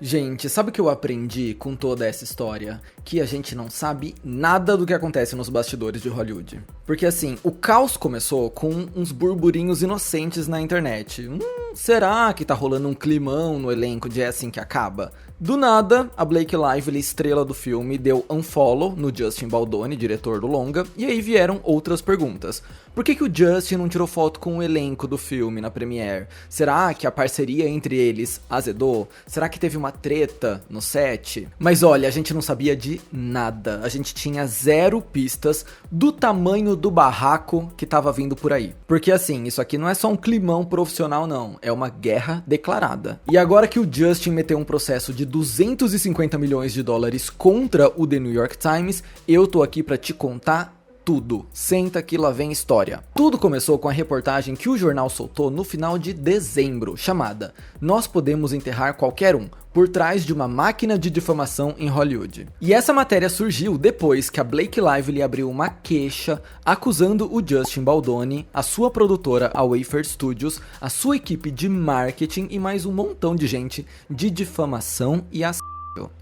Gente, sabe o que eu aprendi com toda essa história? Que a gente não sabe nada do que acontece nos bastidores de Hollywood. Porque assim, o caos começou com uns burburinhos inocentes na internet. Será que tá rolando um climão no elenco de É Assim Que Acaba? Do nada, a Blake Lively, estrela do filme, deu unfollow no Justin Baldoni, diretor do longa, e aí vieram outras perguntas. Por que o Justin não tirou foto com o elenco do filme na premiere? Será que a parceria entre eles azedou? Será que teve uma treta no set? Mas olha, a gente não sabia de nada. A gente tinha zero pistas do tamanho do barraco que tava vindo por aí. Porque assim, isso aqui não é só um climão profissional não, é uma guerra declarada. E agora que o Justin meteu um processo de 250 milhões de dólares contra o The New York Times, eu tô aqui pra te contar tudo. Senta que lá vem história. Tudo começou com a reportagem que o jornal soltou no final de dezembro, chamada "Nós podemos enterrar qualquer um, por trás de uma máquina de difamação em Hollywood". E essa matéria surgiu depois que a Blake Lively abriu uma queixa acusando o Justin Baldoni, a sua produtora, a Wayfair Studios, a sua equipe de marketing e mais um montão de gente de difamação e assédio.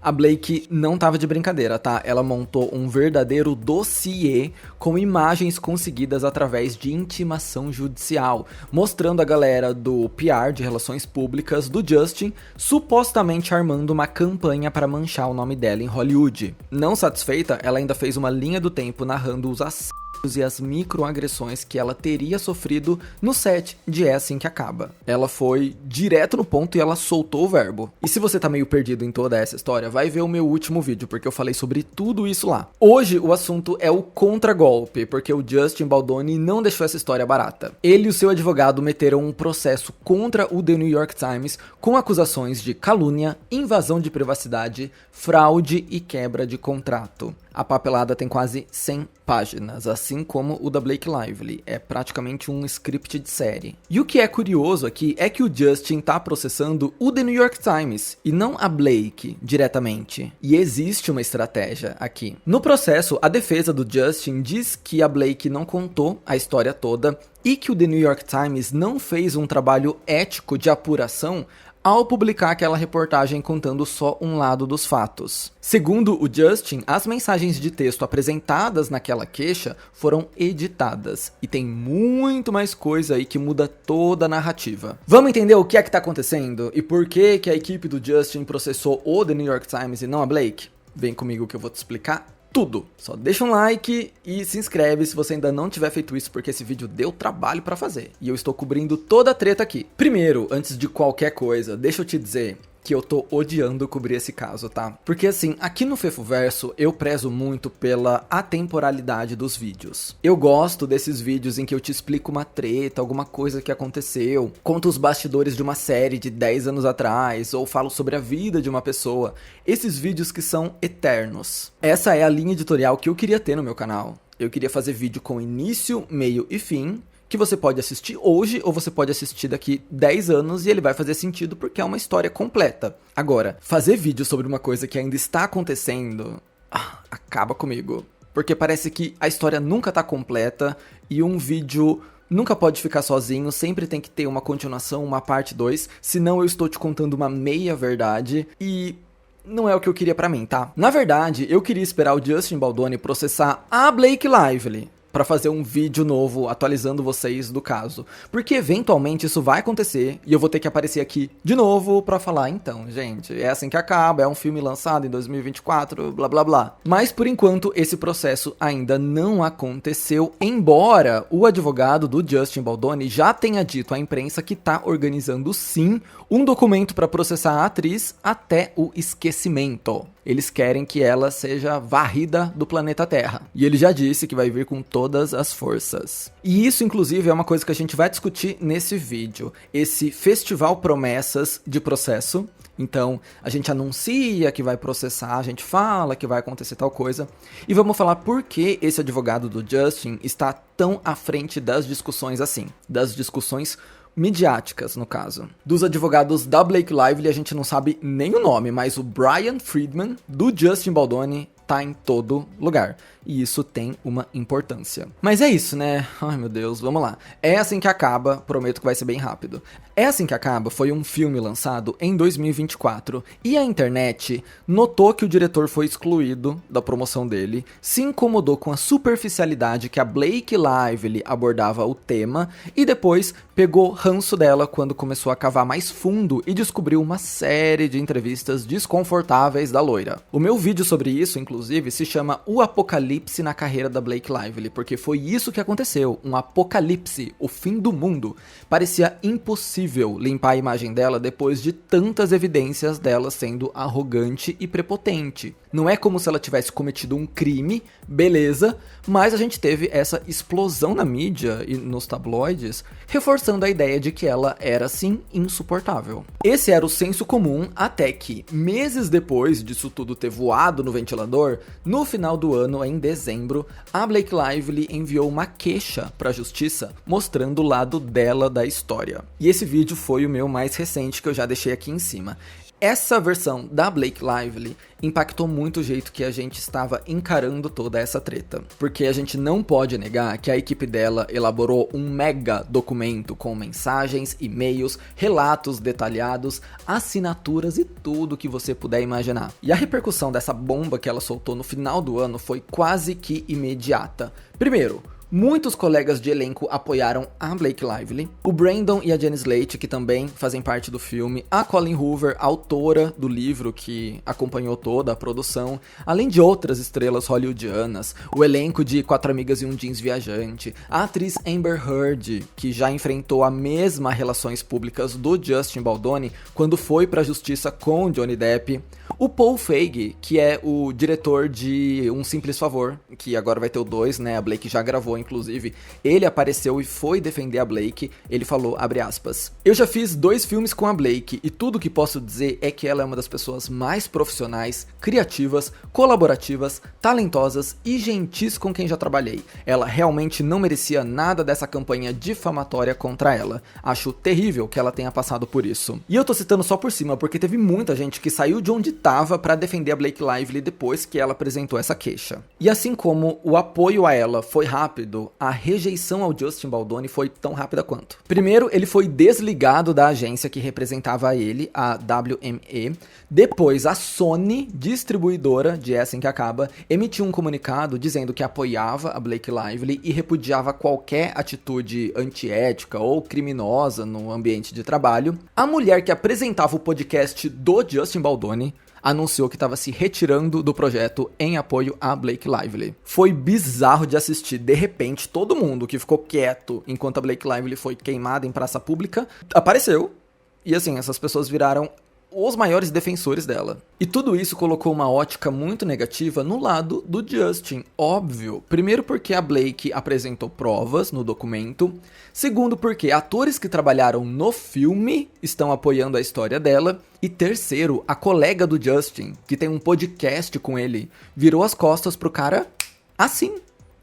A Blake não tava de brincadeira, tá? Ela montou um verdadeiro dossiê com imagens conseguidas através de intimação judicial, mostrando a galera do PR, de relações públicas, do Justin, supostamente armando uma campanha para manchar o nome dela em Hollywood. Não satisfeita, ela ainda fez uma linha do tempo narrando os assédios e as microagressões que ela teria sofrido no set de É Assim Que Acaba. Ela foi direto no ponto e ela soltou o verbo. E se você tá meio perdido em toda essa história, vai ver o meu último vídeo, porque eu falei sobre tudo isso lá. Hoje o assunto é o contragolpe, porque o Justin Baldoni não deixou essa história barata. Ele e o seu advogado meteram um processo contra o The New York Times com acusações de calúnia, invasão de privacidade, fraude e quebra de contrato. A papelada tem quase 100 páginas, assim como o da Blake Lively. É praticamente um script de série. E o que é curioso aqui é que o Justin tá processando o The New York Times e não a Blake diretamente. E existe uma estratégia aqui. No processo, a defesa do Justin diz que a Blake não contou a história toda e que o The New York Times não fez um trabalho ético de apuração ao publicar aquela reportagem contando só um lado dos fatos. Segundo o Justin, as mensagens de texto apresentadas naquela queixa foram editadas, e tem muito mais coisa aí que muda toda a narrativa. Vamos entender o que é que tá acontecendo e por que a equipe do Justin processou o The New York Times e não a Blake? Vem comigo que eu vou te explicar tudo. Só deixa um like e se inscreve se você ainda não tiver feito isso, porque esse vídeo deu trabalho pra fazer. E eu estou cobrindo toda a treta aqui. Primeiro, antes de qualquer coisa, deixa eu te dizer que eu tô odiando cobrir esse caso, tá? Porque assim, aqui no Fefoverso eu prezo muito pela atemporalidade dos vídeos. Eu gosto desses vídeos em que eu te explico uma treta, alguma coisa que aconteceu, conto os bastidores de uma série de 10 anos atrás, ou falo sobre a vida de uma pessoa. Esses vídeos que são eternos. Essa é a linha editorial que eu queria ter no meu canal. Eu queria fazer vídeo com início, meio e fim, que você pode assistir hoje ou você pode assistir daqui 10 anos e ele vai fazer sentido porque é uma história completa. Agora, fazer vídeo sobre uma coisa que ainda está acontecendo, acaba comigo. Porque parece que a história nunca tá completa e um vídeo nunca pode ficar sozinho, sempre tem que ter uma continuação, uma parte 2, senão eu estou te contando uma meia verdade e não é o que eu queria pra mim, tá? Na verdade, eu queria esperar o Justin Baldoni processar a Blake Lively pra fazer um vídeo novo atualizando vocês do caso, porque eventualmente isso vai acontecer e eu vou ter que aparecer aqui de novo pra falar, então, gente, é assim que acaba, é um filme lançado em 2024, blá blá blá. Mas por enquanto esse processo ainda não aconteceu, embora o advogado do Justin Baldoni já tenha dito à imprensa que tá organizando sim um documento pra processar a atriz até o esquecimento. Eles querem que ela seja varrida do planeta Terra. E ele já disse que vai vir com todas as forças. E isso, inclusive, é uma coisa que a gente vai discutir nesse vídeo. Esse festival promessas de processo. Então, a gente anuncia que vai processar, a gente fala que vai acontecer tal coisa. E vamos falar por que esse advogado do Justin está tão à frente das discussões assim. Das discussões midiáticas, no caso. Dos advogados da Blake Lively, a gente não sabe nem o nome, mas o Brian Friedman, do Justin Baldoni, tá em todo lugar. E isso tem uma importância. Mas é isso, né? Ai, meu Deus, vamos lá. É Assim que Acaba, prometo que vai ser bem rápido. É Assim que Acaba foi um filme lançado em 2024 e a internet notou que o diretor foi excluído da promoção dele, se incomodou com a superficialidade que a Blake Lively abordava o tema e depois pegou ranço dela quando começou a cavar mais fundo e descobriu uma série de entrevistas desconfortáveis da loira. O meu vídeo sobre isso, inclusive, se chama O Apocalipse na Carreira da Blake Lively, porque foi isso que aconteceu, um apocalipse, o fim do mundo. Parecia impossível limpar a imagem dela depois de tantas evidências dela sendo arrogante e prepotente. Não é como se ela tivesse cometido um crime, beleza, mas a gente teve essa explosão na mídia e nos tabloides, reforçando a ideia de que ela era, sim, insuportável. Esse era o senso comum até que, meses depois disso tudo ter voado no ventilador, no final do ano, em dezembro, a Blake Lively enviou uma queixa para a justiça, mostrando o lado dela da história. E esse vídeo foi o meu mais recente que eu já deixei aqui em cima. Essa versão da Blake Lively impactou muito o jeito que a gente estava encarando toda essa treta, porque a gente não pode negar que a equipe dela elaborou um mega documento com mensagens, e-mails, relatos detalhados, assinaturas e tudo que você puder imaginar. E a repercussão dessa bomba que ela soltou no final do ano foi quase que imediata. Primeiro, muitos colegas de elenco apoiaram a Blake Lively, o Brandon e a Jenny Slate, que também fazem parte do filme, a Colleen Hoover, autora do livro que acompanhou toda a produção, além de outras estrelas hollywoodianas, o elenco de Quatro Amigas e um Jeans Viajante, a atriz Amber Heard, que já enfrentou a mesma relações públicas do Justin Baldoni quando foi pra justiça com Johnny Depp, o Paul Feig, que é o diretor de Um Simples Favor, que agora vai ter o 2, né, a Blake já gravou inclusive, ele apareceu e foi defender a Blake, ele falou, abre aspas, eu já fiz 2 filmes com a Blake e tudo que posso dizer é que ela é uma das pessoas mais profissionais, criativas, colaborativas, talentosas e gentis com quem já trabalhei. Ela realmente não merecia nada dessa campanha difamatória contra ela. Acho terrível que ela tenha passado por isso. E eu tô citando só por cima, porque teve muita gente que saiu de onde tava pra defender a Blake Lively depois que ela apresentou essa queixa. E assim como o apoio a ela foi rápido, a rejeição ao Justin Baldoni foi tão rápida quanto. Primeiro, ele foi desligado da agência que representava ele, a WME. Depois, a Sony, distribuidora de É Assim que Acaba, emitiu um comunicado dizendo que apoiava a Blake Lively e repudiava qualquer atitude antiética ou criminosa no ambiente de trabalho. A mulher que apresentava o podcast do Justin Baldoni anunciou que estava se retirando do projeto em apoio a Blake Lively. Foi bizarro de assistir. De repente, todo mundo que ficou quieto enquanto a Blake Lively foi queimada em praça pública apareceu. E assim, essas pessoas viraram os maiores defensores dela. E tudo isso colocou uma ótica muito negativa no lado do Justin, óbvio. Primeiro porque a Blake apresentou provas no documento. Segundo porque atores que trabalharam no filme estão apoiando a história dela. E terceiro, a colega do Justin, que tem um podcast com ele, virou as costas pro cara assim.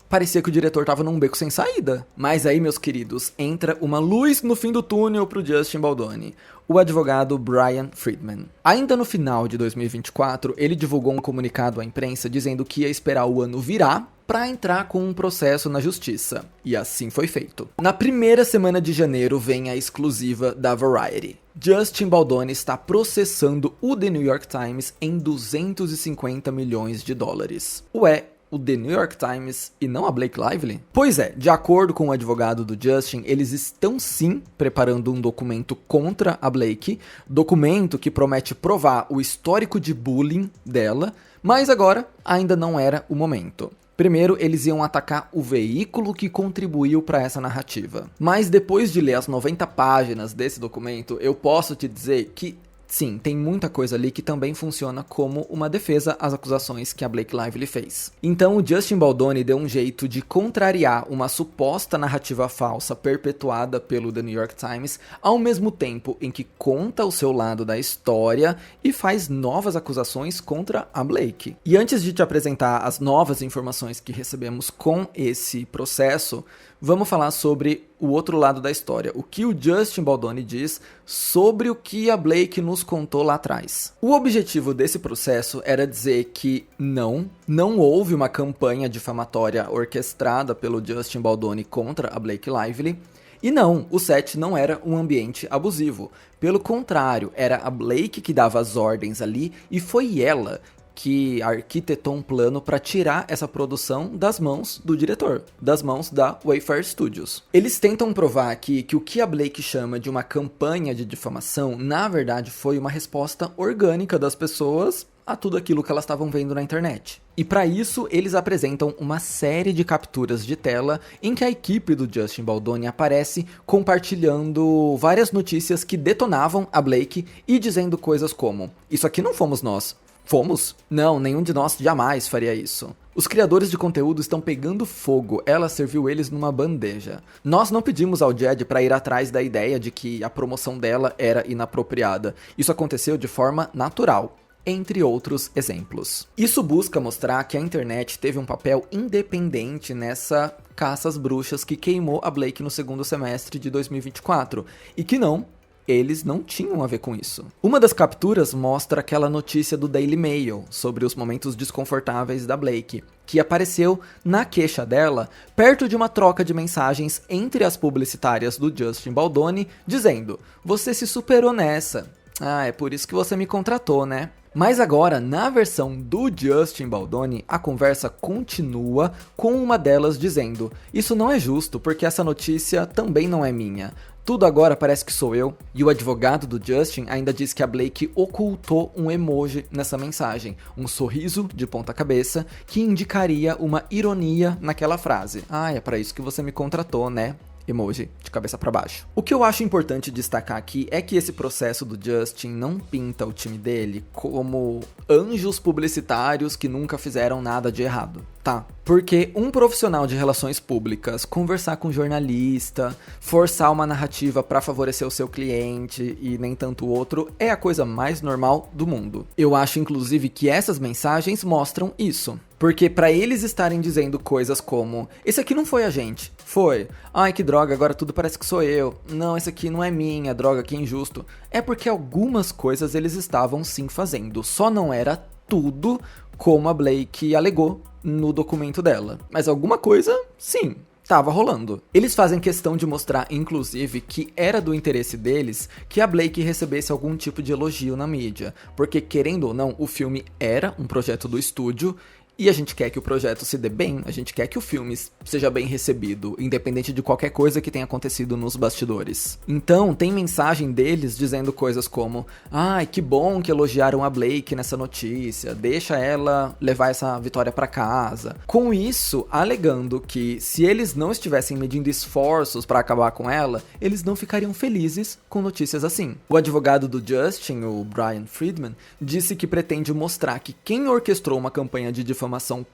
Parecia que o diretor tava num beco sem saída. Mas aí, meus queridos, entra uma luz no fim do túnel pro Justin Baldoni. O advogado Brian Friedman. Ainda no final de 2024, ele divulgou um comunicado à imprensa dizendo que ia esperar o ano virar para entrar com um processo na justiça. E assim foi feito. Na primeira semana de janeiro vem a exclusiva da Variety. Justin Baldoni está processando o The New York Times em 250 milhões de dólares. Ué, o The New York Times e não a Blake Lively? Pois é, de acordo com o advogado do Justin, eles estão sim preparando um documento contra a Blake, documento que promete provar o histórico de bullying dela, mas agora ainda não era o momento. Primeiro, eles iam atacar o veículo que contribuiu para essa narrativa. Mas depois de ler as 90 páginas desse documento, eu posso te dizer que sim, tem muita coisa ali que também funciona como uma defesa às acusações que a Blake Lively fez. Então o Justin Baldoni deu um jeito de contrariar uma suposta narrativa falsa perpetuada pelo The New York Times, ao mesmo tempo em que conta o seu lado da história e faz novas acusações contra a Blake. E antes de te apresentar as novas informações que recebemos com esse processo, vamos falar sobre o outro lado da história, o que o Justin Baldoni diz sobre o que a Blake nos nos contou lá atrás. O objetivo desse processo era dizer que não houve uma campanha difamatória orquestrada pelo Justin Baldoni contra a Blake Lively. E não, o set não era um ambiente abusivo. Pelo contrário, era a Blake que dava as ordens ali e foi ela que arquitetou um plano para tirar essa produção das mãos do diretor, das mãos da Wayfair Studios. Eles tentam provar aqui que o que a Blake chama de uma campanha de difamação, na verdade foi uma resposta orgânica das pessoas a tudo aquilo que elas estavam vendo na internet. E para isso, eles apresentam uma série de capturas de tela em que a equipe do Justin Baldoni aparece compartilhando várias notícias que detonavam a Blake e dizendo coisas como: "Isso aqui não fomos nós." Fomos? Não, nenhum de nós jamais faria isso. Os criadores de conteúdo estão pegando fogo, ela serviu eles numa bandeja. Nós não pedimos ao Jed para ir atrás da ideia de que a promoção dela era inapropriada. Isso aconteceu de forma natural, entre outros exemplos. Isso busca mostrar que a internet teve um papel independente nessa caça às bruxas que queimou a Blake no segundo semestre de 2024, e que eles não tinham a ver com isso. Uma das capturas mostra aquela notícia do Daily Mail sobre os momentos desconfortáveis da Blake, que apareceu na queixa dela perto de uma troca de mensagens entre as publicitárias do Justin Baldoni, dizendo: "Você se superou nessa. Ah, é por isso que você me contratou, né?" Mas agora, na versão do Justin Baldoni, a conversa continua com uma delas dizendo: "Isso não é justo, porque essa notícia também não é minha. Tudo agora parece que sou eu." E o advogado do Justin ainda diz que a Blake ocultou um emoji nessa mensagem, um sorriso de ponta cabeça, que indicaria uma ironia naquela frase. "Ah, é pra isso que você me contratou, né?" Emoji de cabeça para baixo. O que eu acho importante destacar aqui é que esse processo do Justin não pinta o time dele como anjos publicitários que nunca fizeram nada de errado, tá? Porque um profissional de relações públicas conversar com um jornalista, forçar uma narrativa para favorecer o seu cliente e nem tanto o outro, é a coisa mais normal do mundo. Eu acho inclusive que essas mensagens mostram isso. Porque pra eles estarem dizendo coisas como: "Esse aqui não foi a gente, foi. Ai, que droga, agora tudo parece que sou eu. Não, esse aqui não é minha, droga, que injusto." É porque algumas coisas eles estavam sim fazendo, só não era tudo como a Blake alegou no documento dela. Mas alguma coisa, sim, tava rolando. Eles fazem questão de mostrar, inclusive, que era do interesse deles que a Blake recebesse algum tipo de elogio na mídia. Porque, querendo ou não, o filme era um projeto do estúdio, e a gente quer que o projeto se dê bem, a gente quer que o filme seja bem recebido, independente de qualquer coisa que tenha acontecido nos bastidores. Então, tem mensagem deles dizendo coisas como: "Ai, que bom que elogiaram a Blake nessa notícia, deixa ela levar essa vitória pra casa." Com isso, alegando que se eles não estivessem medindo esforços pra acabar com ela, eles não ficariam felizes com notícias assim. O advogado do Justin, o Brian Friedman, disse que pretende mostrar que quem orquestrou uma campanha de difamação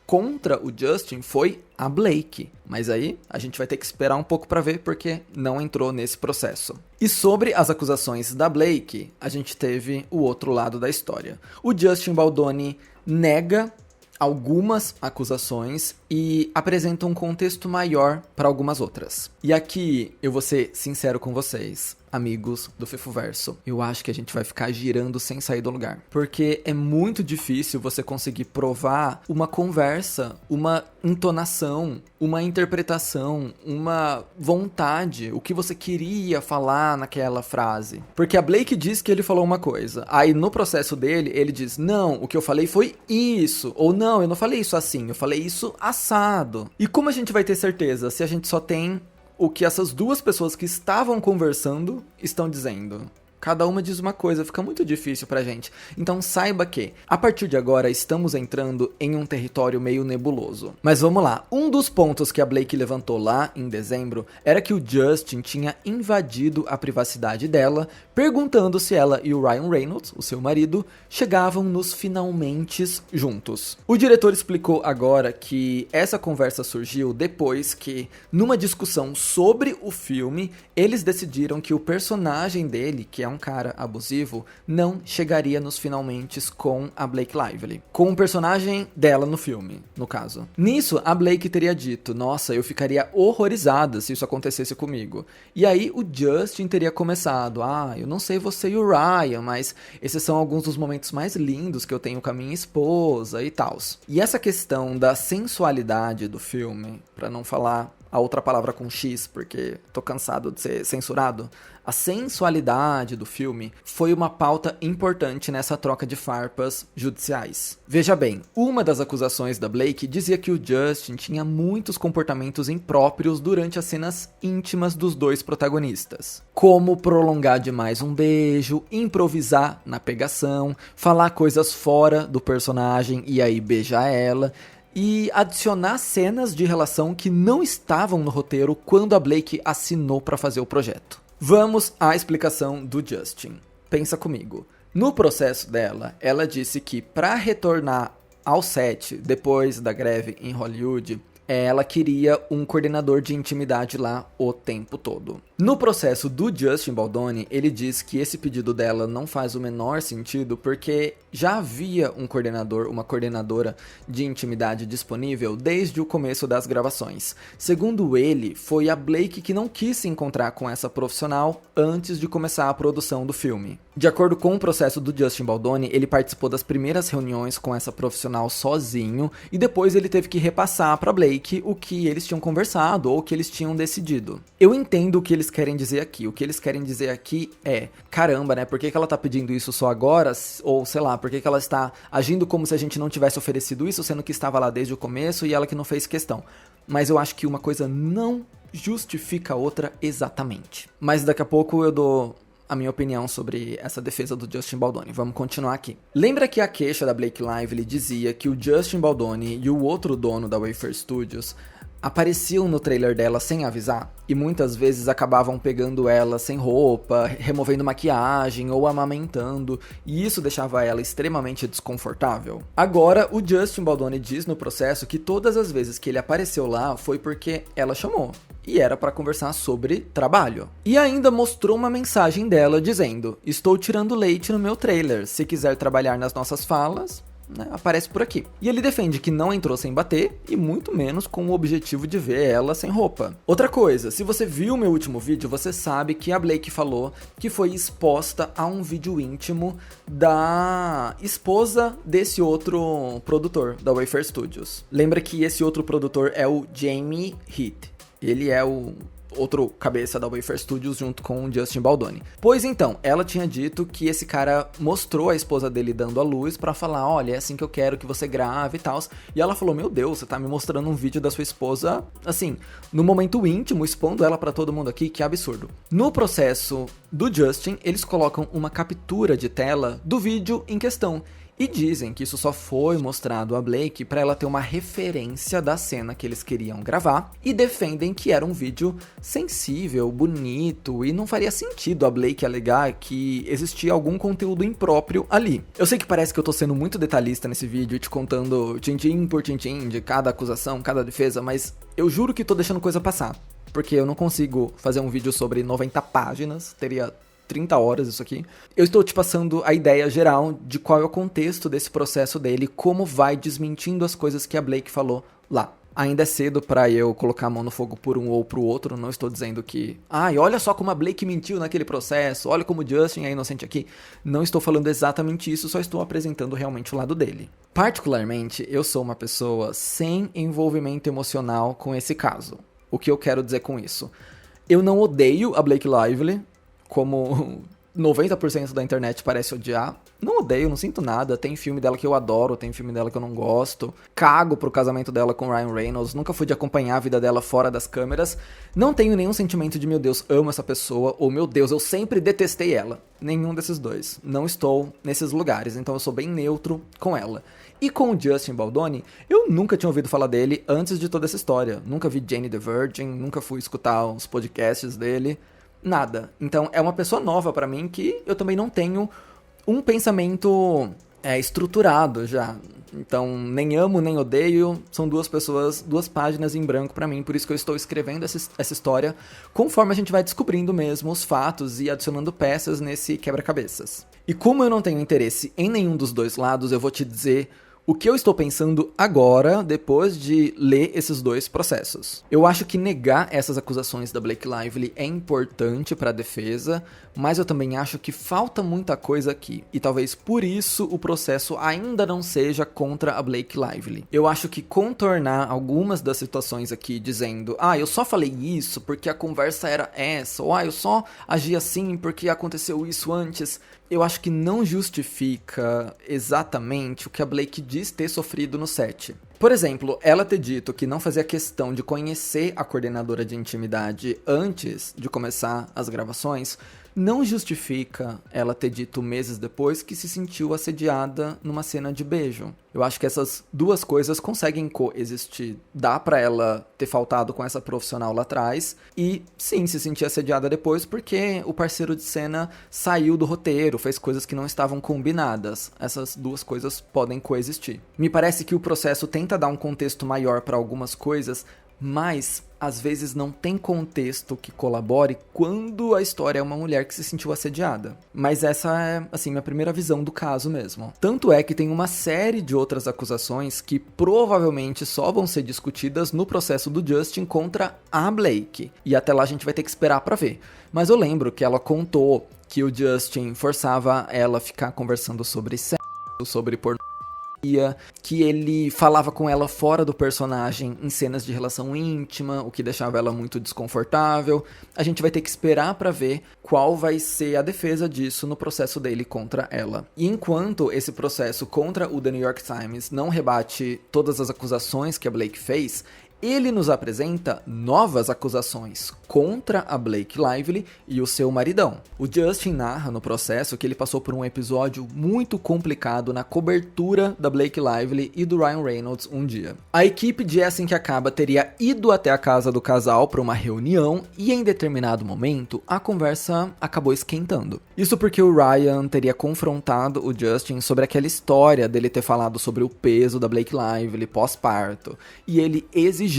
contra o Justin foi a Blake. Mas aí a gente vai ter que esperar um pouco para ver, porque não entrou nesse processo. E sobre as acusações da Blake, a gente teve o outro lado da história. O Justin Baldoni nega algumas acusações e apresenta um contexto maior para algumas outras. E aqui eu vou ser sincero com vocês, amigos do Fifoverso. Eu acho que a gente vai ficar girando sem sair do lugar. Porque é muito difícil você conseguir provar uma conversa, uma entonação, uma interpretação, uma vontade, o que você queria falar naquela frase. Porque a Blake diz que ele falou uma coisa. Aí no processo dele, ele diz: "Não, o que eu falei foi isso." Ou "Não, eu não falei isso assim, eu falei isso assado." E como a gente vai ter certeza se a gente só tem o que essas duas pessoas que estavam conversando estão dizendo? Cada uma diz uma coisa, fica muito difícil pra gente. Então saiba que, a partir de agora, estamos entrando em um território meio nebuloso. Mas vamos lá, um dos pontos que a Blake levantou lá em dezembro era que o Justin tinha invadido a privacidade dela, perguntando se ela e o Ryan Reynolds, o seu marido, chegavam nos finalmentes juntos. O diretor explicou agora que essa conversa surgiu depois que, numa discussão sobre o filme, eles decidiram que o personagem dele, que é um cara abusivo, não chegaria nos finalmente com a Blake Lively. Com o personagem dela no filme, no caso. Nisso, a Blake teria dito, nossa, eu ficaria horrorizada se isso acontecesse comigo. E aí o Justin teria começado, eu não sei você e o Ryan, mas esses são alguns dos momentos mais lindos que eu tenho com a minha esposa e tal. E essa questão da sensualidade do filme, pra não falar a outra palavra com X, porque tô cansado de ser censurado, a sensualidade do filme foi uma pauta importante nessa troca de farpas judiciais. Veja bem, uma das acusações da Blake dizia que o Justin tinha muitos comportamentos impróprios durante as cenas íntimas dos dois protagonistas, como prolongar demais um beijo, improvisar na pegação, falar coisas fora do personagem e aí beijar ela, e adicionar cenas de relação que não estavam no roteiro quando a Blake assinou para fazer o projeto. Vamos à explicação do Justin. Pensa comigo. No processo dela, ela disse que para retornar ao set depois da greve em Hollywood, ela queria um coordenador de intimidade lá o tempo todo. No processo do Justin Baldoni, ele diz que esse pedido dela não faz o menor sentido porque já havia um coordenador, uma coordenadora de intimidade disponível desde o começo das gravações. Segundo ele, foi a Blake que não quis se encontrar com essa profissional antes de começar a produção do filme. De acordo com o processo do Justin Baldoni, ele participou das primeiras reuniões com essa profissional sozinho e depois ele teve que repassar para Blake o que eles tinham conversado ou o que eles tinham decidido. Eu entendo o que eles querem dizer aqui. O que eles querem dizer aqui é, caramba, né? Por que ela tá pedindo isso só agora? Ou sei lá, por que ela está agindo como se a gente não tivesse oferecido isso, sendo que estava lá desde o começo e ela que não fez questão. Mas eu acho que uma coisa não justifica a outra exatamente. Mas daqui a pouco eu dou a minha opinião sobre essa defesa do Justin Baldoni. Vamos continuar aqui. Lembra que a queixa da Blake Lively dizia que o Justin Baldoni e o outro dono da Wayfair Studios apareciam no trailer dela sem avisar e muitas vezes acabavam pegando ela sem roupa, removendo maquiagem ou amamentando, e isso deixava ela extremamente desconfortável? Agora, o Justin Baldoni diz no processo que todas as vezes que ele apareceu lá foi porque ela chamou. E era para conversar sobre trabalho. E ainda mostrou uma mensagem dela dizendo: estou tirando leite no meu trailer, se quiser trabalhar nas nossas falas, né, aparece por aqui. E ele defende que não entrou sem bater e muito menos com o objetivo de ver ela sem roupa. Outra coisa, se você viu meu último vídeo, você sabe que a Blake falou que foi exposta a um vídeo íntimo da esposa desse outro produtor da Wayfair Studios. Lembra que esse outro produtor é o Jamie Heath. Ele é o outro cabeça da Wayfair Studios junto com o Justin Baldoni. Pois então, ela tinha dito que esse cara mostrou a esposa dele dando à luz pra falar, olha, é assim que eu quero que você grave e tal. E ela falou, meu Deus, você tá me mostrando um vídeo da sua esposa, assim, no momento íntimo, expondo ela pra todo mundo aqui, que absurdo. No processo do Justin, eles colocam uma captura de tela do vídeo em questão. E dizem que isso só foi mostrado a Blake para ela ter uma referência da cena que eles queriam gravar e defendem que era um vídeo sensível, bonito e não faria sentido a Blake alegar que existia algum conteúdo impróprio ali. Eu sei que parece que eu tô sendo muito detalhista nesse vídeo e te contando tintim por tintim de cada acusação, cada defesa, mas eu juro que tô deixando coisa passar, porque eu não consigo fazer um vídeo sobre 90 páginas, teria 30 horas isso aqui. Eu estou te passando a ideia geral de qual é o contexto desse processo dele, como vai desmentindo as coisas que a Blake falou lá. Ainda é cedo pra eu colocar a mão no fogo por um ou pro outro, não estou dizendo que olha só como a Blake mentiu naquele processo, olha como o Justin é inocente aqui. Não estou falando exatamente isso, só estou apresentando realmente o lado dele. Particularmente, eu sou uma pessoa sem envolvimento emocional com esse caso. O que eu quero dizer com isso? Eu não odeio a Blake Lively, como 90% da internet parece odiar. Não odeio, não sinto nada. Tem filme dela que eu adoro, tem filme dela que eu não gosto. Cago pro casamento dela com Ryan Reynolds. Nunca fui de acompanhar a vida dela fora das câmeras. Não tenho nenhum sentimento de, meu Deus, amo essa pessoa, ou meu Deus, eu sempre detestei ela. Nenhum desses dois. Não estou nesses lugares, então eu sou bem neutro com ela. E com o Justin Baldoni, eu nunca tinha ouvido falar dele antes de toda essa história. Nunca vi Jane the Virgin, nunca fui escutar os podcasts dele. Nada. Então é uma pessoa nova pra mim que eu também não tenho um pensamento estruturado já. Então, nem amo, nem odeio, são duas páginas em branco pra mim, por isso que eu estou escrevendo essa história, conforme a gente vai descobrindo mesmo os fatos e adicionando peças nesse quebra-cabeças. E como eu não tenho interesse em nenhum dos dois lados, eu vou te dizer o que eu estou pensando agora, depois de ler esses dois processos. Eu acho que negar essas acusações da Blake Lively é importante para a defesa, mas eu também acho que falta muita coisa aqui. E talvez por isso o processo ainda não seja contra a Blake Lively. Eu acho que contornar algumas das situações aqui dizendo eu só falei isso porque a conversa era essa, ou eu só agi assim porque aconteceu isso antes, eu acho que não justifica exatamente o que a Blake diz ter sofrido no set. Por exemplo, ela ter dito que não fazia questão de conhecer a coordenadora de intimidade antes de começar as gravações, não justifica ela ter dito meses depois que se sentiu assediada numa cena de beijo. Eu acho que essas duas coisas conseguem coexistir. Dá pra ela ter faltado com essa profissional lá atrás e, sim, se sentir assediada depois porque o parceiro de cena saiu do roteiro, fez coisas que não estavam combinadas. Essas duas coisas podem coexistir. Me parece que o processo tenta dar um contexto maior pra algumas coisas, mas às vezes não tem contexto que colabore quando a história é uma mulher que se sentiu assediada. Mas essa é, assim, minha primeira visão do caso mesmo. Tanto é que tem uma série de outras acusações que provavelmente só vão ser discutidas no processo do Justin contra a Blake. E até lá a gente vai ter que esperar pra ver. Mas eu lembro que ela contou que o Justin forçava ela a ficar conversando sobre sexo, sobre pornografia, que ele falava com ela fora do personagem em cenas de relação íntima, o que deixava ela muito desconfortável. A gente vai ter que esperar pra ver qual vai ser a defesa disso no processo dele contra ela. E enquanto esse processo contra o The New York Times não rebate todas as acusações que a Blake fez, ele nos apresenta novas acusações contra a Blake Lively e o seu maridão. O Justin narra no processo que ele passou por um episódio muito complicado na cobertura da Blake Lively e do Ryan Reynolds um dia. A equipe de Assim que Acaba teria ido até a casa do casal para uma reunião e em determinado momento a conversa acabou esquentando. Isso porque o Ryan teria confrontado o Justin sobre aquela história dele ter falado sobre o peso da Blake Lively pós-parto, e ele exigiu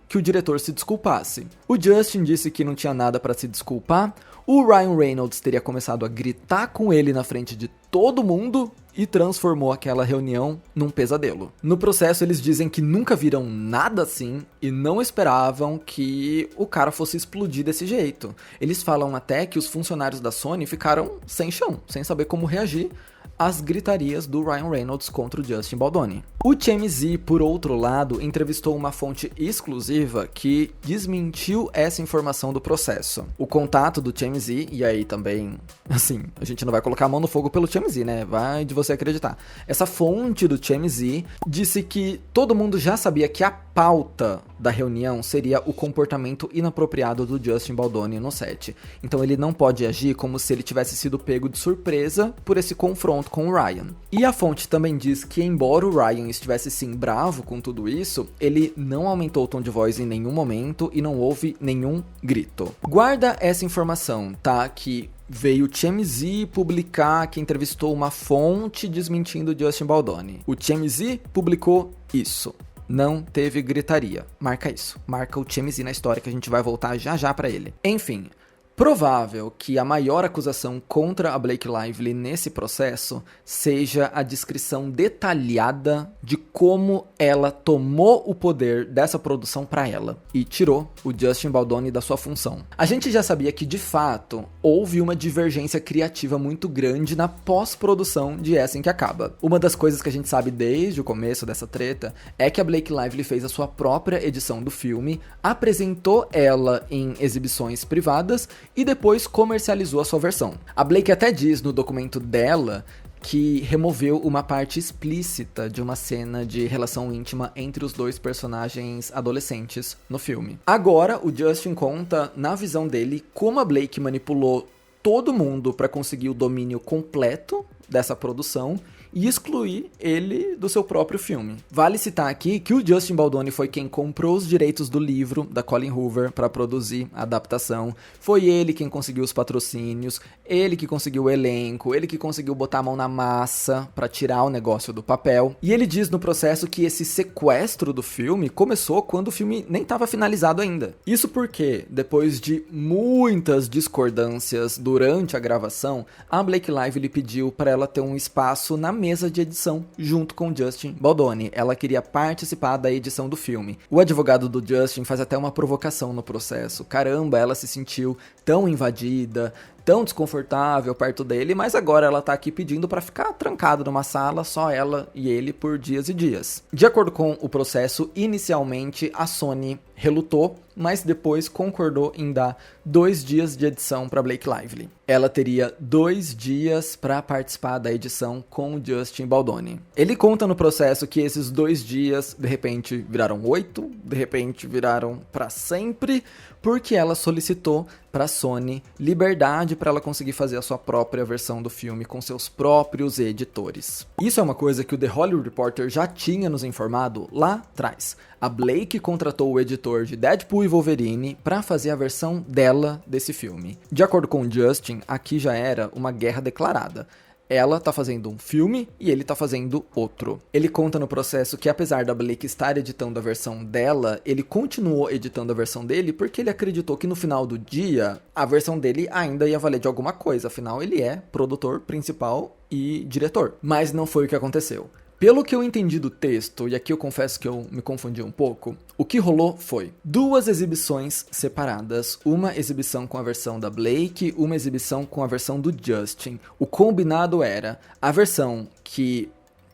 que o diretor se desculpasse. O Justin disse que não tinha nada para se desculpar, o Ryan Reynolds teria começado a gritar com ele na frente de todo mundo e transformou aquela reunião num pesadelo. No processo eles dizem que nunca viram nada assim e não esperavam que o cara fosse explodir desse jeito. Eles falam até que os funcionários da Sony ficaram sem chão, sem saber como reagir às gritarias do Ryan Reynolds contra o Justin Baldoni. O TMZ, por outro lado, entrevistou uma fonte exclusiva que desmentiu essa informação do processo. O contato do TMZ, e aí também, assim, a gente não vai colocar a mão no fogo pelo TMZ, né? Vai de você acreditar. Essa fonte do TMZ disse que todo mundo já sabia que a pauta da reunião seria o comportamento inapropriado do Justin Baldoni no set. Então ele não pode agir como se ele tivesse sido pego de surpresa por esse confronto com o Ryan. E a fonte também diz que, embora o Ryan estivesse sim bravo com tudo isso, ele não aumentou o tom de voz em nenhum momento e não houve nenhum grito. Guarda essa informação, tá? Que veio o TMZ publicar que entrevistou uma fonte desmentindo o Justin Baldoni. O TMZ publicou isso. Não teve gritaria. Marca isso. Marca o TMZ na história que a gente vai voltar já já pra ele. Enfim, provável que a maior acusação contra a Blake Lively nesse processo seja a descrição detalhada de como ela tomou o poder dessa produção para ela e tirou o Justin Baldoni da sua função. A gente já sabia que, de fato, houve uma divergência criativa muito grande na pós-produção de Assim que Acaba. Uma das coisas que a gente sabe desde o começo dessa treta é que a Blake Lively fez a sua própria edição do filme, apresentou ela em exibições privadas e depois comercializou a sua versão. A Blake até diz no documento dela que removeu uma parte explícita de uma cena de relação íntima entre os dois personagens adolescentes no filme. Agora, o Justin conta, na visão dele, como a Blake manipulou todo mundo para conseguir o domínio completo dessa produção e excluir ele do seu próprio filme. Vale citar aqui que o Justin Baldoni foi quem comprou os direitos do livro da Colleen Hoover para produzir a adaptação, foi ele quem conseguiu os patrocínios, ele que conseguiu o elenco, ele que conseguiu botar a mão na massa para tirar o negócio do papel, e ele diz no processo que esse sequestro do filme começou quando o filme nem estava finalizado ainda. Isso porque, depois de muitas discordâncias durante a gravação, a Blake Lively pediu para ela ter um espaço na mesa de edição, junto com o Justin Baldoni. Ela queria participar da edição do filme. O advogado do Justin faz até uma provocação no processo. Caramba, ela se sentiu tão invadida, tão desconfortável perto dele, mas agora ela tá aqui pedindo para ficar trancada numa sala, só ela e ele por dias e dias. De acordo com o processo, inicialmente a Sony relutou, mas depois concordou em dar 2 dias de edição para Blake Lively. Ela teria 2 dias para participar da edição com o Justin Baldoni. Ele conta no processo que esses 2 dias, de repente, viraram 8, de repente viraram para sempre, porque ela solicitou para a Sony liberdade para ela conseguir fazer a sua própria versão do filme com seus próprios editores. Isso é uma coisa que o The Hollywood Reporter já tinha nos informado lá atrás. A Blake contratou o editor de Deadpool e Wolverine para fazer a versão dela desse filme. De acordo com o Justin, aqui já era uma guerra declarada. Ela tá fazendo um filme e ele tá fazendo outro. Ele conta no processo que apesar da Blake estar editando a versão dela, ele continuou editando a versão dele porque ele acreditou que no final do dia, a versão dele ainda ia valer de alguma coisa. Afinal, ele é produtor principal e diretor. Mas não foi o que aconteceu. Pelo que eu entendi do texto, e aqui eu confesso que eu me confundi um pouco, o que rolou foi 2 exibições separadas, uma exibição com a versão da Blake, uma exibição com a versão do Justin. O combinado era a versão que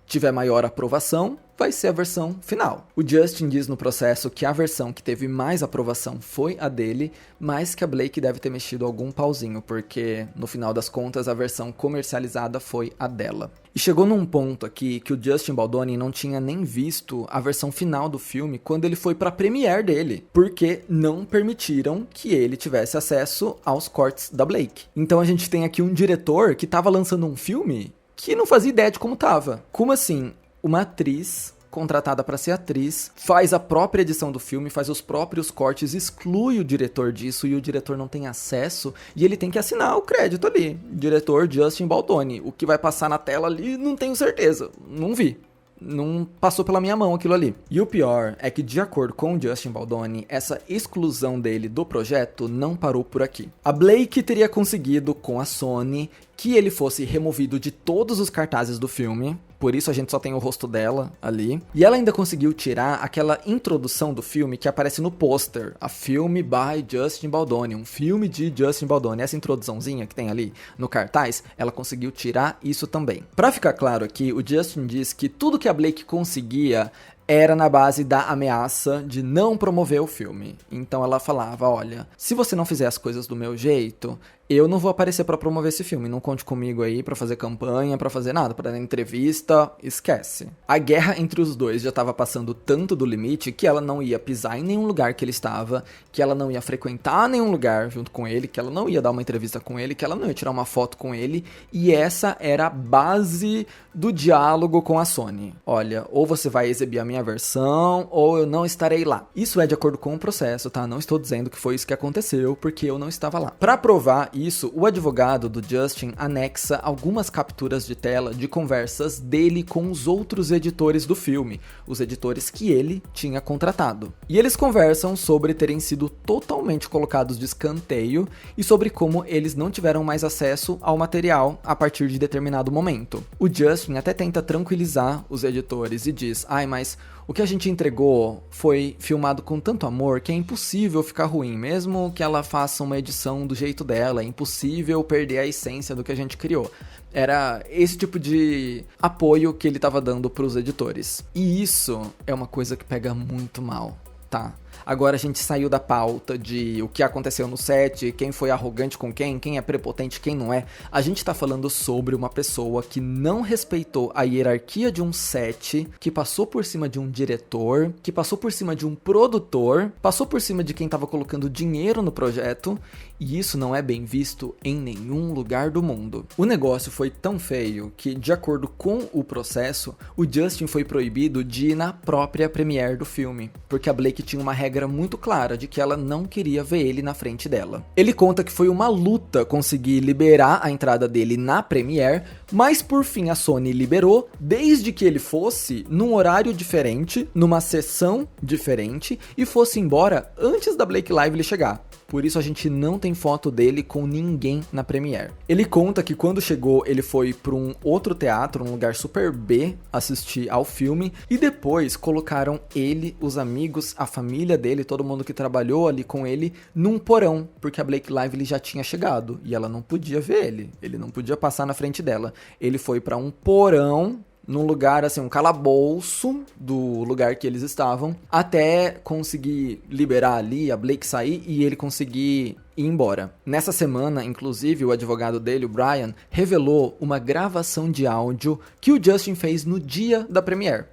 tiver maior aprovação vai ser a versão final. O Justin diz no processo que a versão que teve mais aprovação foi a dele, mas que a Blake deve ter mexido algum pauzinho, porque no final das contas a versão comercializada foi a dela. E chegou num ponto aqui que o Justin Baldoni não tinha nem visto a versão final do filme quando ele foi pra premiere dele, porque não permitiram que ele tivesse acesso aos cortes da Blake. Então a gente tem aqui um diretor que tava lançando um filme que não fazia ideia de como tava. Como assim? Uma atriz contratada para ser atriz, faz a própria edição do filme, faz os próprios cortes, exclui o diretor disso e o diretor não tem acesso e ele tem que assinar o crédito ali. Diretor Justin Baldoni. O que vai passar na tela ali, não tenho certeza. Não vi. Não passou pela minha mão aquilo ali. E o pior é que, de acordo com o Justin Baldoni, essa exclusão dele do projeto não parou por aqui. A Blake teria conseguido com a Sony que ele fosse removido de todos os cartazes do filme, por isso a gente só tem o rosto dela ali. E ela ainda conseguiu tirar aquela introdução do filme que aparece no pôster, a filme by Justin Baldoni, um filme de Justin Baldoni. Essa introduçãozinha que tem ali no cartaz, ela conseguiu tirar isso também. Pra ficar claro aqui, o Justin diz que tudo que a Blake conseguia era na base da ameaça de não promover o filme. Então ela falava, olha, se você não fizer as coisas do meu jeito, eu não vou aparecer pra promover esse filme. Não conte comigo aí pra fazer campanha, pra fazer nada, pra dar entrevista, esquece. A guerra entre os dois já tava passando tanto do limite que ela não ia pisar em nenhum lugar que ele estava, que ela não ia frequentar nenhum lugar junto com ele, que ela não ia dar uma entrevista com ele, que ela não ia tirar uma foto com ele, e essa era a base do diálogo com a Sony. Olha, ou você vai exibir a minha versão, ou eu não estarei lá. Isso é de acordo com o processo, tá? Não estou dizendo que foi isso que aconteceu, porque eu não estava lá. Pra provar isso, o advogado do Justin anexa algumas capturas de tela de conversas dele com os outros editores do filme, os editores que ele tinha contratado. E eles conversam sobre terem sido totalmente colocados de escanteio e sobre como eles não tiveram mais acesso ao material a partir de determinado momento. O Justin até tenta tranquilizar os editores e diz, mas o que a gente entregou foi filmado com tanto amor que é impossível ficar ruim, mesmo que ela faça uma edição do jeito dela, é impossível perder a essência do que a gente criou. Era esse tipo de apoio que ele estava dando para os editores. E isso é uma coisa que pega muito mal, tá? Agora a gente saiu da pauta de o que aconteceu no set, quem foi arrogante com quem é prepotente, quem não é. A gente tá falando sobre uma pessoa que não respeitou a hierarquia de um set, que passou por cima de um diretor, que passou por cima de um produtor, passou por cima de quem tava colocando dinheiro no projeto, e isso não é bem visto em nenhum lugar do mundo. O negócio foi tão feio que, de acordo com o processo, o Justin foi proibido de ir na própria premiere do filme, porque a Blake tinha uma regra muito clara de que ela não queria ver ele na frente dela. Ele conta que foi uma luta conseguir liberar a entrada dele na premiere, mas por fim a Sony liberou, desde que ele fosse num horário diferente, numa sessão diferente, e fosse embora antes da Blake Lively chegar. Por isso a gente não tem foto dele com ninguém na premiere. Ele conta que quando chegou, ele foi para um outro teatro, um lugar super B, assistir ao filme, e depois colocaram ele, os amigos, a família dele, todo mundo que trabalhou ali com ele, num porão, porque a Blake Lively já tinha chegado, e ela não podia ver ele não podia passar na frente dela. Ele foi para um porão, num lugar, assim, um calabouço do lugar que eles estavam, até conseguir liberar ali, a Blake sair e ele conseguir ir embora. Nessa semana, inclusive, o advogado dele, o Brian, revelou uma gravação de áudio que o Justin fez no dia da premiere,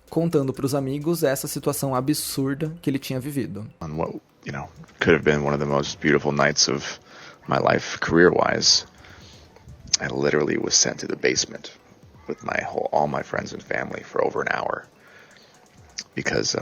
contando pros amigos essa situação absurda que ele tinha vivido. On what, could have been one of the most beautiful nights of my life career-wise, I literally was sent to the basement with all my friends and family for over an hour because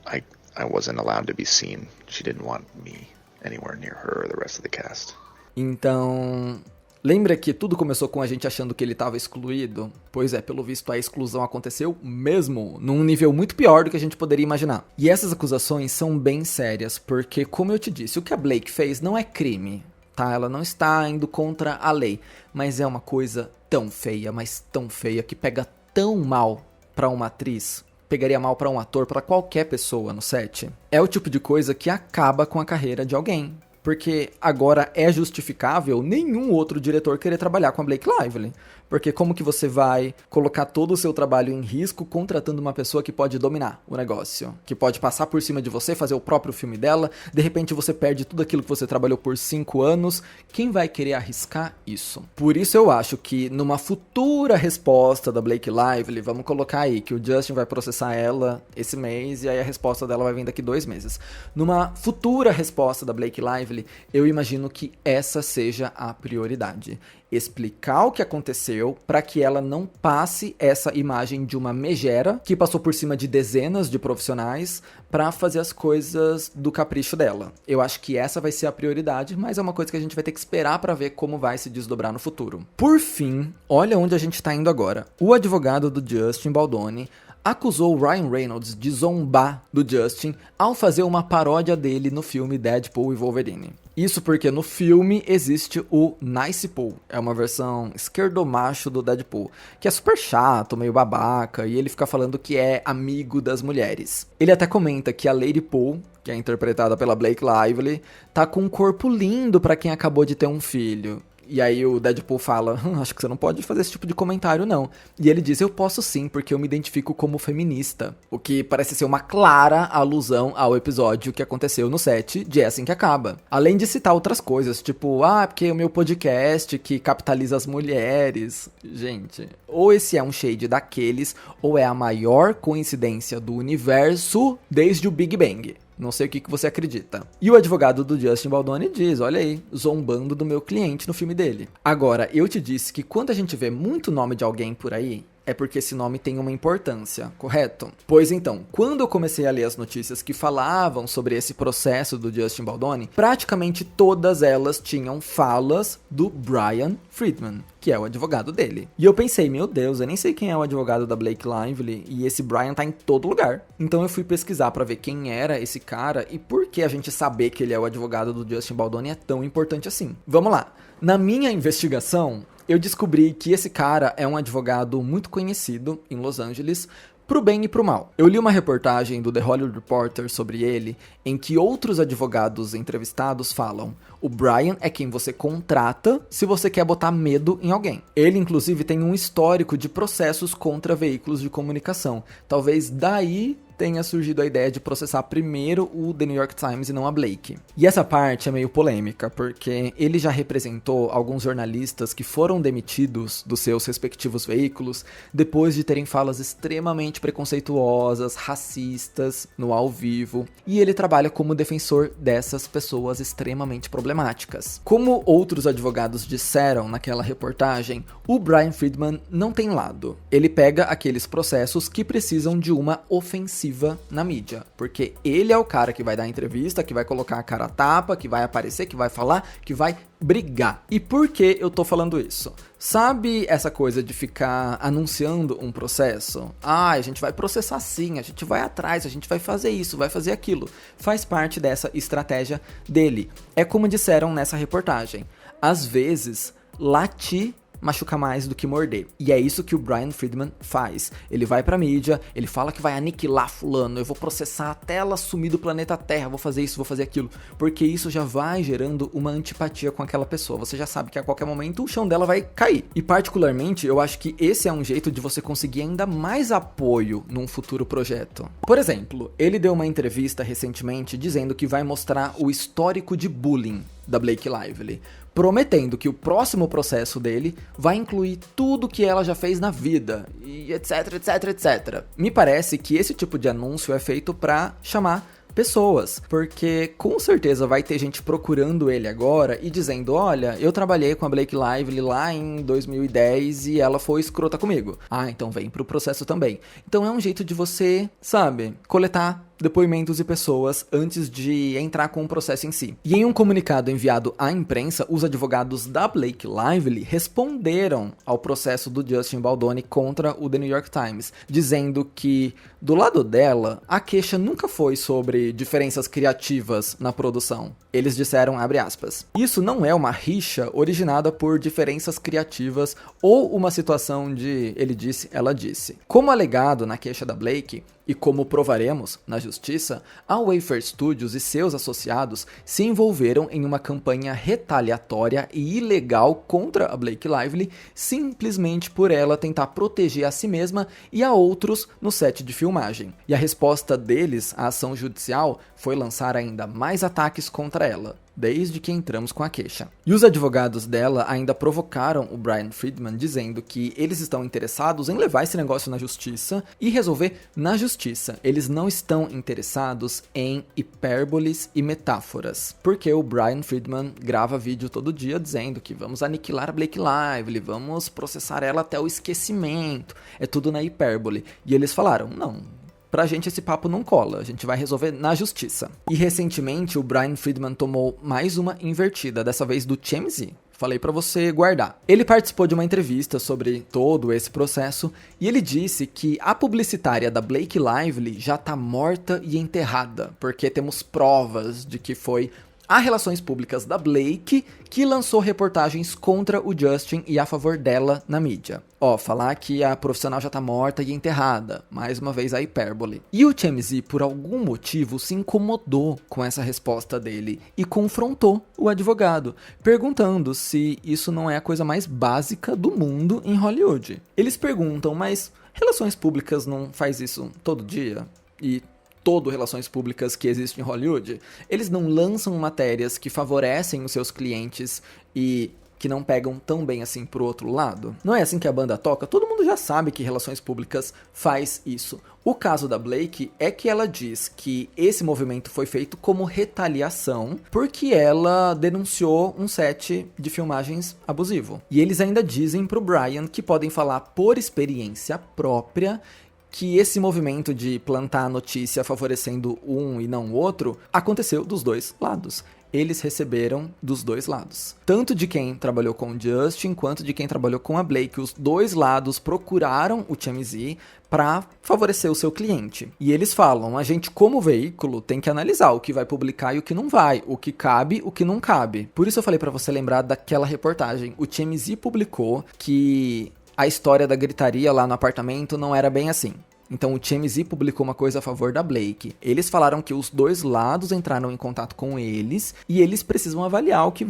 I wasn't allowed to be seen. She didn't want me anywhere near her or the rest of the cast. Então, lembra que tudo começou com a gente achando que ele estava excluído? Pois é, pelo visto a exclusão aconteceu mesmo, num nível muito pior do que a gente poderia imaginar. E essas acusações são bem sérias, porque, como eu te disse, o que a Blake fez não é crime. Tá, ela não está indo contra a lei, mas é uma coisa tão feia, mas tão feia, que pega tão mal pra uma atriz, pegaria mal pra um ator, pra qualquer pessoa no set. É o tipo de coisa que acaba com a carreira de alguém, porque agora é justificável nenhum outro diretor querer trabalhar com a Blake Lively. Porque como que você vai colocar todo o seu trabalho em risco contratando uma pessoa que pode dominar o negócio? Que pode passar por cima de você, fazer o próprio filme dela, de repente você perde tudo aquilo que você trabalhou por 5 anos. Quem vai querer arriscar isso? Por isso eu acho que numa futura resposta da Blake Lively, vamos colocar aí que o Justin vai processar ela esse mês e aí a resposta dela vai vir daqui 2 meses. Numa futura resposta da Blake Lively, eu imagino que essa seja a prioridade. Explicar o que aconteceu para que ela não passe essa imagem de uma megera que passou por cima de dezenas de profissionais para fazer as coisas do capricho dela. Eu acho que essa vai ser a prioridade, mas é uma coisa que a gente vai ter que esperar para ver como vai se desdobrar no futuro. Por fim, olha onde a gente tá indo agora. O advogado do Justin Baldoni acusou o Ryan Reynolds de zombar do Justin ao fazer uma paródia dele no filme Deadpool e Wolverine. Isso porque no filme existe o Nice Pool, é uma versão esquerdomacho do Deadpool, que é super chato, meio babaca, e ele fica falando que é amigo das mulheres. Ele até comenta que a Lady Pool, que é interpretada pela Blake Lively, tá com um corpo lindo pra quem acabou de ter um filho. E aí o Deadpool fala, acho que você não pode fazer esse tipo de comentário não. E ele diz, eu posso sim, porque eu me identifico como feminista. O que parece ser uma clara alusão ao episódio que aconteceu no set de É Assim Que Acaba. Além de citar outras coisas, tipo, porque o meu podcast que capitaliza as mulheres. Gente, ou esse é um shade daqueles, ou é a maior coincidência do universo desde o Big Bang. Não sei o que você acredita. E o advogado do Justin Baldoni diz, olha aí, zombando do meu cliente no filme dele. Agora, eu te disse que quando a gente vê muito nome de alguém por aí, é porque esse nome tem uma importância, correto? Pois então, quando eu comecei a ler as notícias que falavam sobre esse processo do Justin Baldoni, praticamente todas elas tinham falas do Brian Friedman, que é o advogado dele. E eu pensei, meu Deus, eu nem sei quem é o advogado da Blake Lively, e esse Brian tá em todo lugar. Então eu fui pesquisar pra ver quem era esse cara e por que a gente saber que ele é o advogado do Justin Baldoni é tão importante assim. Vamos lá. Na minha investigação, eu descobri que esse cara é um advogado muito conhecido em Los Angeles, pro bem e pro mal. Eu li uma reportagem do The Hollywood Reporter sobre ele, em que outros advogados entrevistados falam: o Brian é quem você contrata se você quer botar medo em alguém. Ele, inclusive, tem um histórico de processos contra veículos de comunicação. Talvez daí tenha surgido a ideia de processar primeiro o The New York Times e não a Blake. E essa parte é meio polêmica, porque ele já representou alguns jornalistas que foram demitidos dos seus respectivos veículos depois de terem falas extremamente preconceituosas, racistas, no ao vivo, e ele trabalha como defensor dessas pessoas extremamente problemáticas. Como outros advogados disseram naquela reportagem, o Brian Friedman não tem lado. Ele pega aqueles processos que precisam de uma ofensiva na mídia, porque ele é o cara que vai dar entrevista, que vai colocar a cara a tapa, que vai aparecer, que vai falar, que vai brigar. E por que eu tô falando isso? Sabe essa coisa de ficar anunciando um processo? A gente vai processar sim, a gente vai atrás, a gente vai fazer isso, vai fazer aquilo. Faz parte dessa estratégia dele. É como disseram nessa reportagem. Às vezes, latir machuca mais do que morder. E é isso que o Brian Friedman faz. Ele vai pra mídia, ele fala que vai aniquilar fulano, eu vou processar até ela sumir do planeta Terra, vou fazer isso, vou fazer aquilo. Porque isso já vai gerando uma antipatia com aquela pessoa. Você já sabe que a qualquer momento o chão dela vai cair. E particularmente, eu acho que esse é um jeito de você conseguir ainda mais apoio num futuro projeto. Por exemplo, ele deu uma entrevista recentemente dizendo que vai mostrar o histórico de bullying da Blake Lively, prometendo que o próximo processo dele vai incluir tudo que ela já fez na vida, e etc, etc, etc. Me parece que esse tipo de anúncio é feito pra chamar pessoas, porque com certeza vai ter gente procurando ele agora e dizendo, olha, eu trabalhei com a Blake Lively lá em 2010 e ela foi escrota comigo. Então vem pro processo também. Então é um jeito de você, sabe, coletar depoimentos e pessoas antes de entrar com o processo em si. E em um comunicado enviado à imprensa, os advogados da Blake Lively responderam ao processo do Justin Baldoni contra o The New York Times, dizendo que, do lado dela, a queixa nunca foi sobre diferenças criativas na produção. Eles disseram, abre aspas, isso não é uma rixa originada por diferenças criativas ou uma situação de ele disse, ela disse. Como alegado na queixa da Blake, e como provaremos na justiça, a Wayfair Studios e seus associados se envolveram em uma campanha retaliatória e ilegal contra a Blake Lively simplesmente por ela tentar proteger a si mesma e a outros no set de filmagem. E a resposta deles à ação judicial foi lançar ainda mais ataques contra ela, desde que entramos com a queixa. E os advogados dela ainda provocaram o Brian Friedman dizendo que eles estão interessados em levar esse negócio na justiça e resolver na justiça. Eles não estão interessados em hipérboles e metáforas, porque o Brian Friedman grava vídeo todo dia dizendo que vamos aniquilar a Blake Lively, vamos processar ela até o esquecimento, é tudo na hipérbole. E eles falaram, não, pra gente esse papo não cola, a gente vai resolver na justiça. E recentemente o Brian Friedman tomou mais uma invertida, dessa vez do TMZ. Falei pra você guardar. Ele participou de uma entrevista sobre todo esse processo e ele disse que a publicitária da Blake Lively já tá morta e enterrada, porque temos provas de que foi a Relações Públicas da Blake que lançou reportagens contra o Justin e a favor dela na mídia. Falar que a profissional já tá morta e enterrada, mais uma vez a hipérbole. E o TMZ, por algum motivo, se incomodou com essa resposta dele e confrontou o advogado, perguntando se isso não é a coisa mais básica do mundo em Hollywood. Eles perguntam, mas Relações Públicas não faz isso todo dia? E todo relações públicas que existe em Hollywood, eles não lançam matérias que favorecem os seus clientes e que não pegam tão bem assim pro outro lado? Não é assim que a banda toca? Todo mundo já sabe que relações públicas faz isso. O caso da Blake é que ela diz que esse movimento foi feito como retaliação porque ela denunciou um set de filmagens abusivo. E eles ainda dizem pro Brian que podem falar por experiência própria que esse movimento de plantar a notícia favorecendo um e não o outro aconteceu dos dois lados. Eles receberam dos dois lados. Tanto de quem trabalhou com o Justin, quanto de quem trabalhou com a Blake. Os dois lados procuraram o TMZ para favorecer o seu cliente. E eles falam, a gente como veículo tem que analisar o que vai publicar e o que não vai, o que cabe, o que não cabe. Por isso eu falei para você lembrar daquela reportagem. O TMZ publicou que a história da gritaria lá no apartamento não era bem assim. Então o TMZ publicou uma coisa a favor da Blake. Eles falaram que os dois lados entraram em contato com eles e eles precisam avaliar o que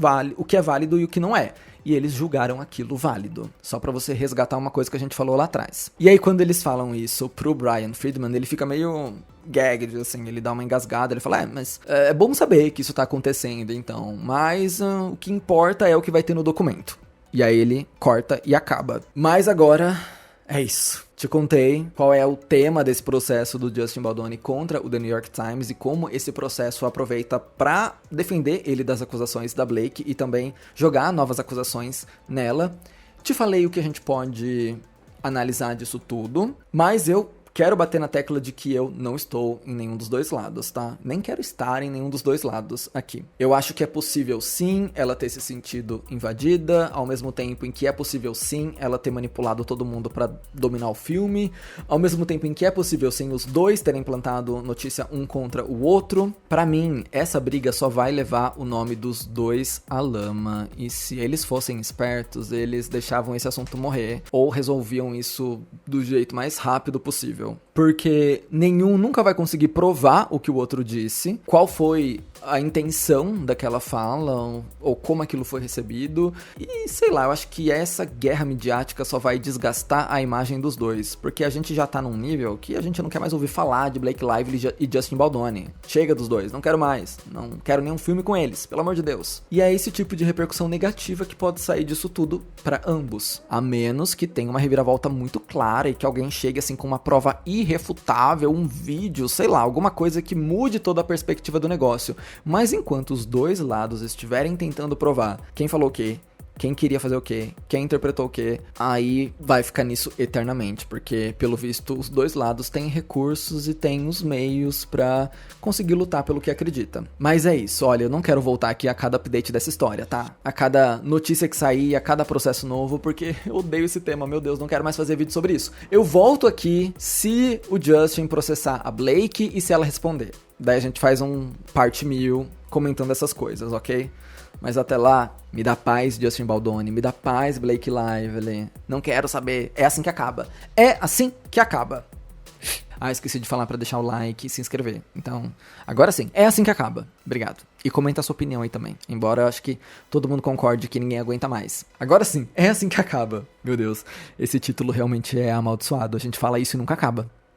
é válido e o que não é. E eles julgaram aquilo válido. Só pra você resgatar uma coisa que a gente falou lá atrás. E aí quando eles falam isso pro Brian Friedman, ele fica meio gagged, assim, ele dá uma engasgada, ele fala, mas é bom saber que isso tá acontecendo, então. Mas o que importa é o que vai ter no documento. E aí ele corta e acaba. Mas agora é isso. Te contei qual é o tema desse processo do Justin Baldoni contra o The New York Times e como esse processo aproveita pra defender ele das acusações da Blake e também jogar novas acusações nela. Te falei o que a gente pode analisar disso tudo, mas eu quero bater na tecla de que eu não estou em nenhum dos dois lados, tá? Nem quero estar em nenhum dos dois lados aqui. Eu acho que é possível, sim, ela ter se sentido invadida, ao mesmo tempo em que é possível, sim, ela ter manipulado todo mundo pra dominar o filme, ao mesmo tempo em que é possível, sim, os dois terem plantado notícia um contra o outro. Pra mim, essa briga só vai levar o nome dos dois à lama, e se eles fossem espertos, eles deixavam esse assunto morrer, ou resolviam isso do jeito mais rápido possível. Porque nenhum nunca vai conseguir provar o que o outro disse, qual foi a intenção daquela fala, ou como aquilo foi recebido. E sei lá, eu acho que essa guerra midiática só vai desgastar a imagem dos dois, porque a gente já tá num nível que a gente não quer mais ouvir falar de Blake Lively e Justin Baldoni. Chega dos dois, não quero mais, não quero nenhum filme com eles, pelo amor de Deus. E é esse tipo de repercussão negativa que pode sair disso tudo pra ambos, a menos que tenha uma reviravolta muito clara e que alguém chegue assim com uma prova irrefutável, um vídeo, sei lá, alguma coisa que mude toda a perspectiva do negócio. Mas enquanto os dois lados estiverem tentando provar quem falou o quê, quem queria fazer o quê, quem interpretou o quê, aí vai ficar nisso eternamente, porque, pelo visto, os dois lados têm recursos e têm os meios pra conseguir lutar pelo que acredita. Mas é isso, olha, eu não quero voltar aqui a cada update dessa história, tá? A cada notícia que sair, a cada processo novo, porque eu odeio esse tema, meu Deus, não quero mais fazer vídeo sobre isso. Eu volto aqui se o Justin processar a Blake e se ela responder. Daí a gente faz um parte 1000 comentando essas coisas, ok? Mas até lá, me dá paz, Justin Baldoni, me dá paz, Blake Lively. Não quero saber. É assim que acaba. É assim que acaba. Ah, esqueci de falar pra deixar o like e se inscrever. Então, agora sim, é assim que acaba. Obrigado. E comenta a sua opinião aí também. Embora eu acho que todo mundo concorde que ninguém aguenta mais. Agora sim, é assim que acaba. Meu Deus, esse título realmente é amaldiçoado. A gente fala isso e nunca acaba.